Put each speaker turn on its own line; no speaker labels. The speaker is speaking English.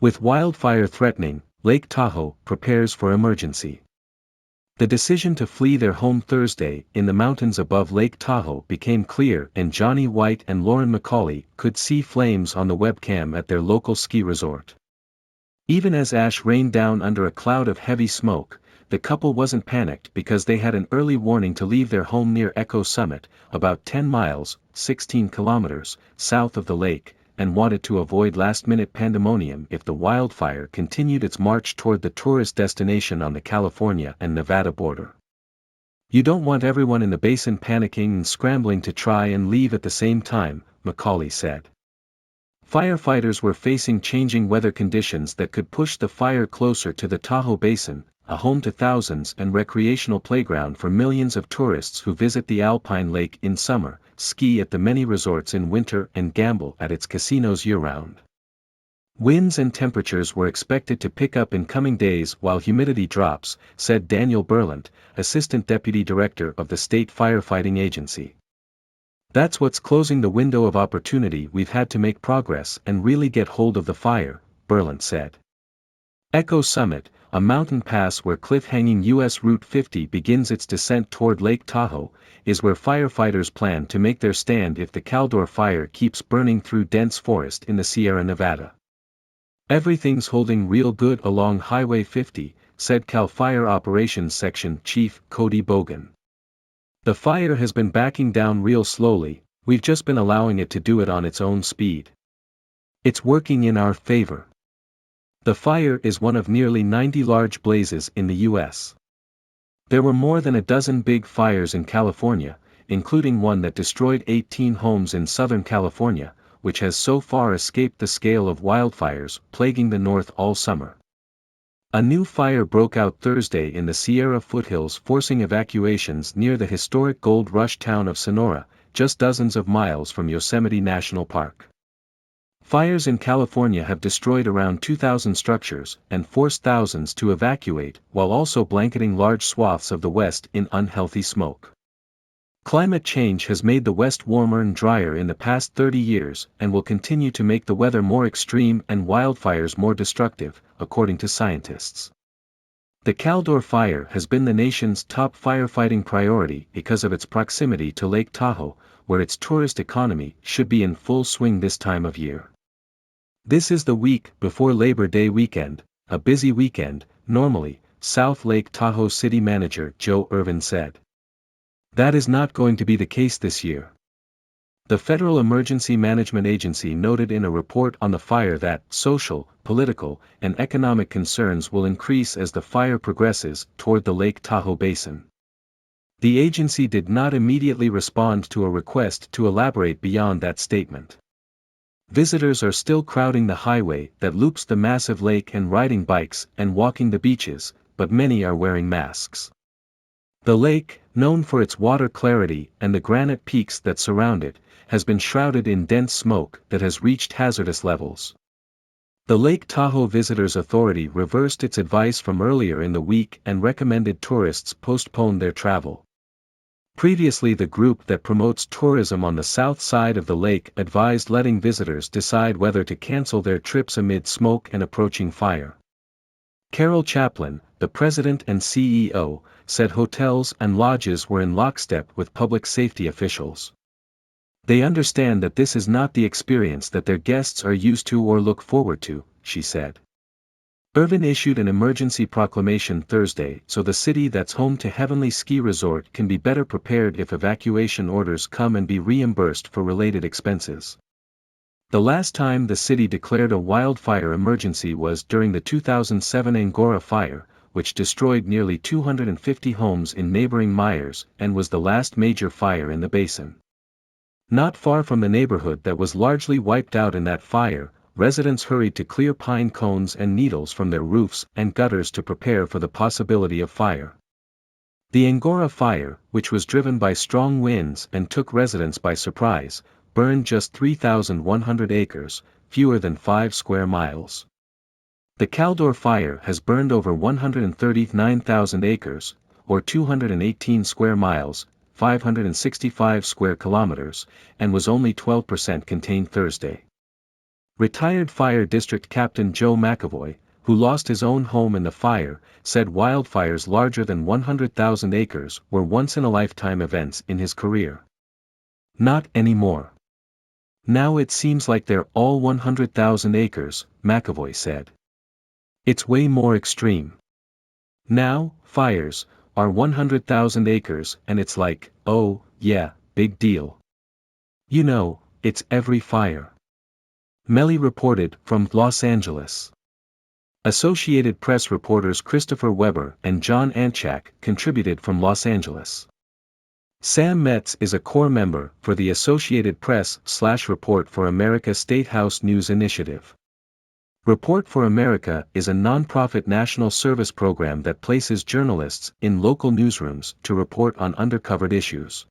With wildfire threatening, Lake Tahoe prepares for emergency. The decision to flee their home Thursday in the mountains above Lake Tahoe became clear, and Johnny White and Lauren McCauley could see flames on the webcam at their local ski resort. Even as ash rained down under a cloud of heavy smoke, the couple wasn't panicked because they had an early warning to leave their home near Echo Summit, about 10 miles, 16 kilometers, south of the lake, and wanted to avoid last-minute pandemonium if the wildfire continued its march toward the tourist destination on the California and Nevada border. "You don't want everyone in the basin panicking and scrambling to try and leave at the same time," McCauley said. Firefighters were facing changing weather conditions that could push the fire closer to the Tahoe Basin, a home to thousands and recreational playground for millions of tourists who visit the Alpine Lake in summer, ski at the many resorts in winter, and gamble at its casinos year-round. Winds and temperatures were expected to pick up in coming days while humidity drops, said Daniel Berlant, Assistant Deputy Director of the State Firefighting Agency. "That's what's closing the window of opportunity. We've had to make progress and really get hold of the fire," Berlant said. Echo Summit, a mountain pass where cliff-hanging U.S. Route 50 begins its descent toward Lake Tahoe, is where firefighters plan to make their stand if the Caldor fire keeps burning through dense forest in the Sierra Nevada. "Everything's holding real good along Highway 50, said CAL FIRE Operations Section Chief Cody Bogan. "The fire has been backing down real slowly, we've just been allowing it to do it on its own speed. It's working in our favor." The fire is one of nearly 90 large blazes in the U.S. There were more than a dozen big fires in California, including one that destroyed 18 homes in Southern California, which has so far escaped the scale of wildfires plaguing the north all summer. A new fire broke out Thursday in the Sierra foothills, forcing evacuations near the historic gold rush town of Sonora, just dozens of miles from Yosemite National Park. Fires in California have destroyed around 2,000 structures and forced thousands to evacuate, while also blanketing large swaths of the West in unhealthy smoke. Climate change has made the West warmer and drier in the past 30 years and will continue to make the weather more extreme and wildfires more destructive, according to scientists. The Caldor fire has been the nation's top firefighting priority because of its proximity to Lake Tahoe, where its tourist economy should be in full swing this time of year. "This is the week before Labor Day weekend, a busy weekend, normally," South Lake Tahoe City Manager Joe Irvin said. "That is not going to be the case this year." The Federal Emergency Management Agency noted in a report on the fire that social, political, and economic concerns will increase as the fire progresses toward the Lake Tahoe Basin. The agency did not immediately respond to a request to elaborate beyond that statement. Visitors are still crowding the highway that loops the massive lake and riding bikes and walking the beaches, but many are wearing masks. The lake, known for its water clarity and the granite peaks that surround it, has been shrouded in dense smoke that has reached hazardous levels. The Lake Tahoe Visitors Authority reversed its advice from earlier in the week and recommended tourists postpone their travel. Previously, the group that promotes tourism on the south side of the lake advised letting visitors decide whether to cancel their trips amid smoke and approaching fire. Carol Chaplin, the president and CEO, said hotels and lodges were in lockstep with public safety officials. "They understand that this is not the experience that their guests are used to or look forward to," she said. Irvin issued an emergency proclamation Thursday so the city that's home to Heavenly Ski Resort can be better prepared if evacuation orders come and be reimbursed for related expenses. The last time the city declared a wildfire emergency was during the 2007 Angora fire, which destroyed nearly 250 homes in neighboring Myers and was the last major fire in the basin. Not far from the neighborhood that was largely wiped out in that fire, residents hurried to clear pine cones and needles from their roofs and gutters to prepare for the possibility of fire. The Angora fire, which was driven by strong winds and took residents by surprise, burned just 3,100 acres, fewer than 5 square miles. The Caldor fire has burned over 139,000 acres, or 218 square miles, 565 square kilometers, and was only 12% contained Thursday. Retired Fire District Captain Joe McAvoy, who lost his own home in the fire, said wildfires larger than 100,000 acres were once-in-a-lifetime events in his career. Not anymore. Now it seems like they're all 100,000 acres, McAvoy said. It's way more extreme. Now, fires are 100,000 acres and it's like, oh, yeah, big deal. You know, it's every fire. Melly reported from Los Angeles. Associated Press reporters Christopher Weber and John Anchak contributed from Los Angeles. Sam Metz is a core member for the Associated Press/Report for America State House News Initiative. Report for America is a nonprofit national service program that places journalists in local newsrooms to report on undercovered issues.